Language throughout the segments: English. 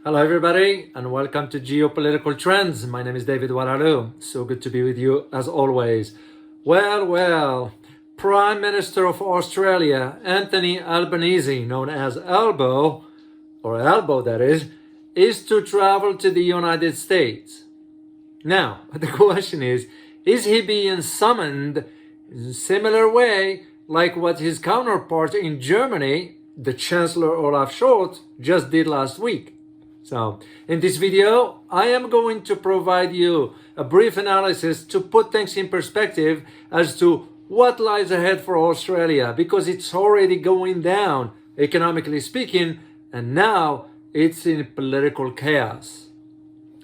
Hello everybody and welcome to Geopolitical Trends. My name is David Oualaalou. So good to be with you as always. Well, Prime Minister of Australia, Anthony Albanese, known as Albo, or Albo that is to travel to the United States. Now, the question is he being summoned in a similar way like what his counterpart in Germany, the Chancellor Olaf Scholz, just did last week? So, in this video, I am going to provide you a brief analysis to put things in perspective as to what lies ahead for Australia, because it's already going down, economically speaking, and now it's in political chaos.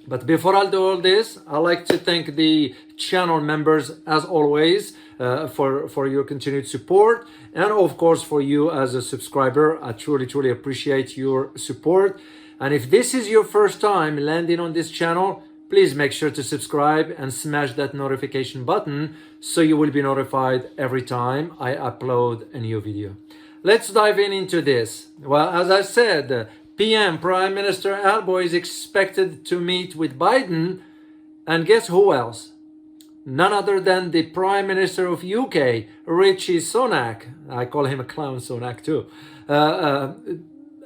But before I do all this, I'd like to thank the channel members, as always, for your continued support, and of course for you as a subscriber. I truly appreciate your support. And if this is your first time landing on this channel, please make sure to subscribe and smash that notification button so you will be notified every time I upload a new video. Let's dive into this. Well, as I said, PM, Prime Minister Albo, is expected to meet with Biden, and guess who else? None other than the Prime Minister of UK, Rishi Sunak. I call him a clown Sunak too.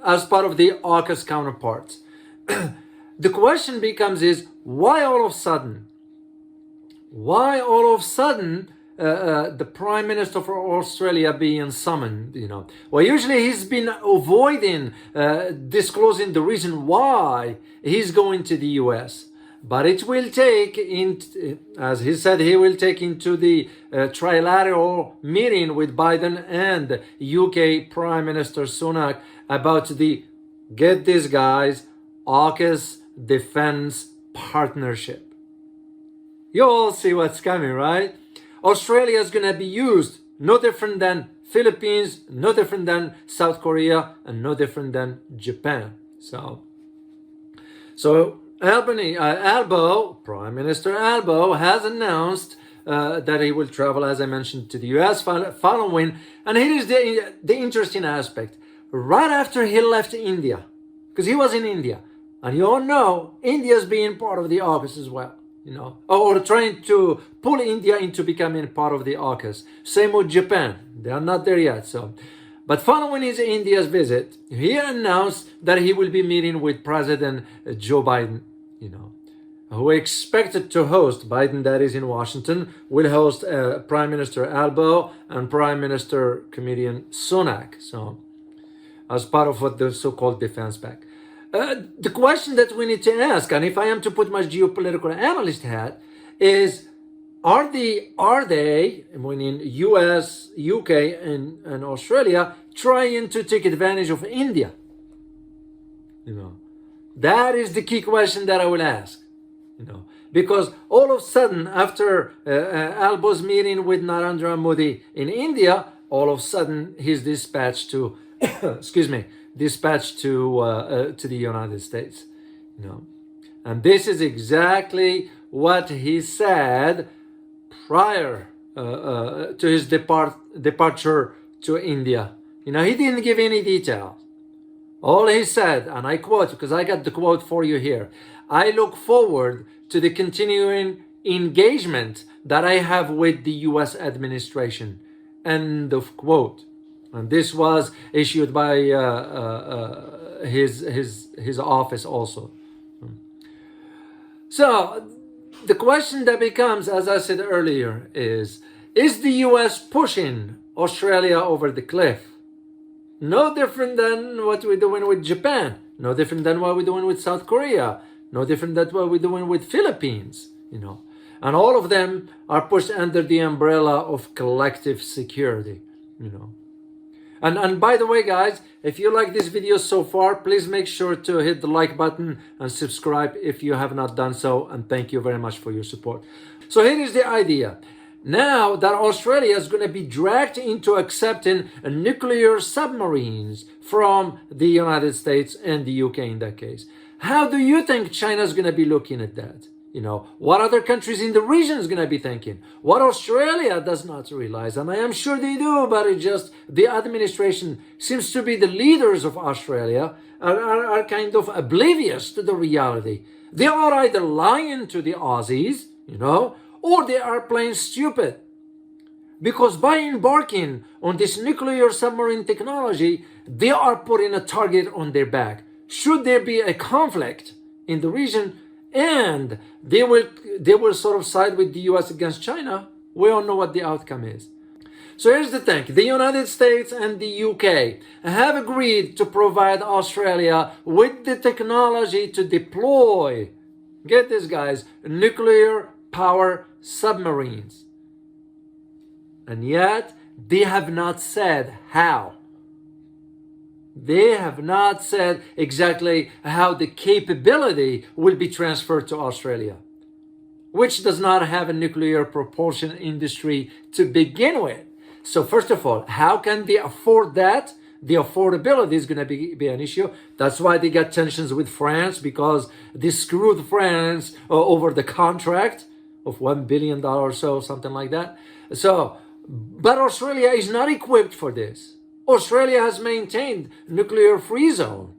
As part of the AUKUS counterparts. The question becomes is, why all of a sudden? Why all of a sudden the Prime Minister for Australia being summoned, Well, usually he's been avoiding disclosing the reason why he's going to the US. But it will take, as he said, he will take into the trilateral meeting with Biden and UK Prime Minister Sunak about the, get this guys, AUKUS defense partnership. You all see what's coming, right? Australia is going to be used no different than Philippines, no different than South Korea, and no different than Japan. So Albo, Prime Minister Albo, has announced that he will travel, as I mentioned, to the US following. And here is the interesting aspect. Right after he left India, because he was in India, and you all know India's being part of the AUKUS as well, or trying to pull India into becoming part of the AUKUS. Same with Japan. They are not there yet. But following his India's visit, he announced that he will be meeting with President Joe Biden, who expected to host, Biden that is in Washington, will host Prime Minister Albo and Prime Minister comedian Sunak. So, as part of what the so-called defense pact. The question that we need to ask, and if I am to put my geopolitical analyst hat, is are they, meaning US, UK, and Australia, trying to take advantage of India? That is the key question that I will ask. Because all of a sudden, after Albo's meeting with Narendra Modi in India, all of a sudden he's dispatched to, dispatched to the United States. And this is exactly what he said prior to his departure to India. He didn't give any details. All he said, and I quote, because I got the quote for you here, "I look forward to the continuing engagement that I have with the US administration." End of quote. And this was issued by his office also. So the question that becomes, as I said earlier, is the US pushing Australia over the cliff? No different than what we're doing with Japan. No different than what we're doing with South Korea. No different than what we're doing with Philippines, And all of them are pushed under the umbrella of collective security, And by the way, guys, if you like this video so far, please make sure to hit the like button and subscribe if you have not done so. And thank you very much for your support. So here is the idea. Now that Australia is going to be dragged into accepting nuclear submarines from the United States and the UK in that case, how do you think China is going to be looking at that? What other countries in the region is going to be thinking? What Australia does not realize, and I am sure they do, but it just, the administration seems to be the leaders of Australia are kind of oblivious to the reality. They are either lying to the Aussies, or they are plain stupid. Because by embarking on this nuclear submarine technology, they are putting a target on their back. Should there be a conflict in the region, and they will sort of side with the US against China, we all know what the outcome is. So here's the thing. The United States and the UK have agreed to provide Australia with the technology to deploy, get this guys, nuclear power submarines. And yet, they have not said how. They have not said exactly how the capability will be transferred to Australia, which does not have a nuclear propulsion industry to begin with. So first of all, how can they afford that? The affordability is going to be an issue. That's why they got tensions with France, because they screwed France over the contract of $1 billion or so, something like that. But Australia is not equipped for this. Australia has maintained nuclear-free zone.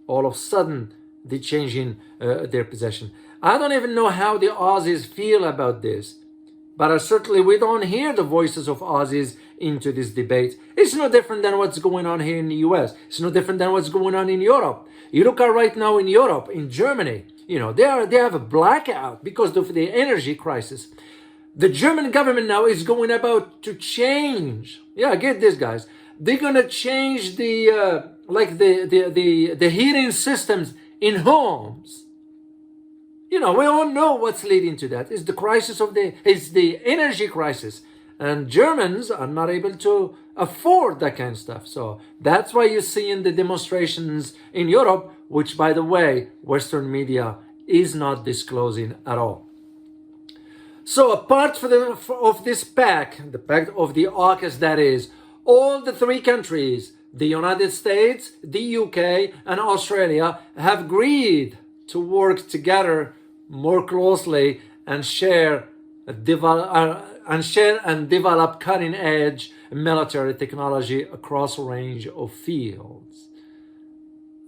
All of a sudden, they're changing their position. I don't even know how the Aussies feel about this. But certainly we don't hear the voices of Aussies into this debate. It's no different than what's going on here in the US. It's no different than what's going on in Europe. You look at right now in Europe, in Germany, they have a blackout because of the energy crisis. The German government now is going about to change. Yeah, get this, guys. They're going to change the heating systems in homes. We all know what's leading to that. It's the energy crisis. And Germans are not able to afford that kind of stuff. So that's why you're seeing the demonstrations in Europe, which, by the way, Western media is not disclosing at all. So apart of this pact, the pact of the AUKUS, that is, all the three countries, the United States, the UK, and Australia, have agreed to work together more closely and share and develop cutting-edge military technology across a range of fields.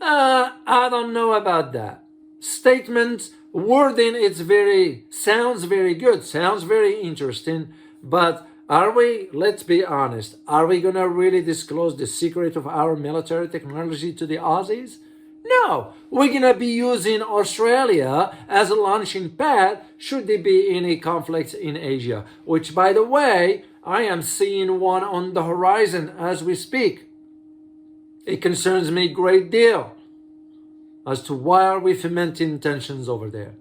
I don't know about that. Statement wording, sounds very good, sounds very interesting, but let's be honest, are we going to really disclose the secret of our military technology to the Aussies? No, we're going to be using Australia as a launching pad should there be any conflicts in Asia, which, by the way, I am seeing one on the horizon as we speak. It concerns me a great deal as to why are we fomenting tensions over there.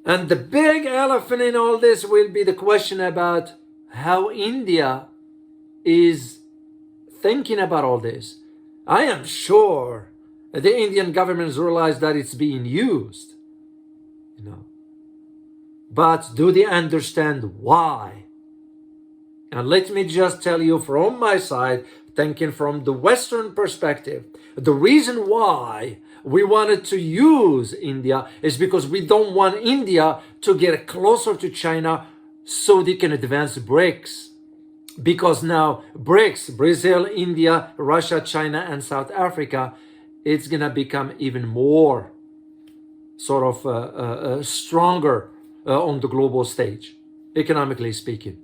And the big elephant in all this will be the question about how India is thinking about all this. I am sure the Indian government has realized that it's being used, But do they understand why? And let me just tell you from my side, thinking from the Western perspective, the reason why we wanted to use India is because we don't want India to get closer to China so they can advance BRICS. Because now BRICS, Brazil, India, Russia, China, and South Africa, it's going to become even more sort of stronger on the global stage, economically speaking.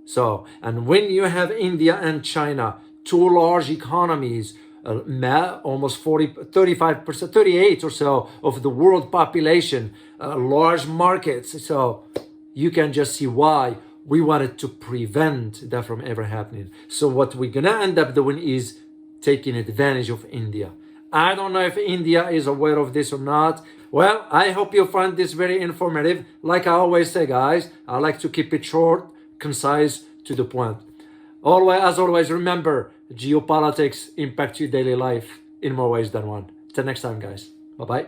So, and when you have India and China, two large economies, almost 35%, 38 or so of the world population, large markets. So you can just see why we wanted to prevent that from ever happening. So what we're going to end up doing is taking advantage of India. I don't know if India is aware of this or not. Well, I hope you find this very informative. Like I always say, guys, I like to keep it short, concise, to the point. As always, remember, geopolitics impact your daily life in more ways than one. Till next time, guys. Bye-bye.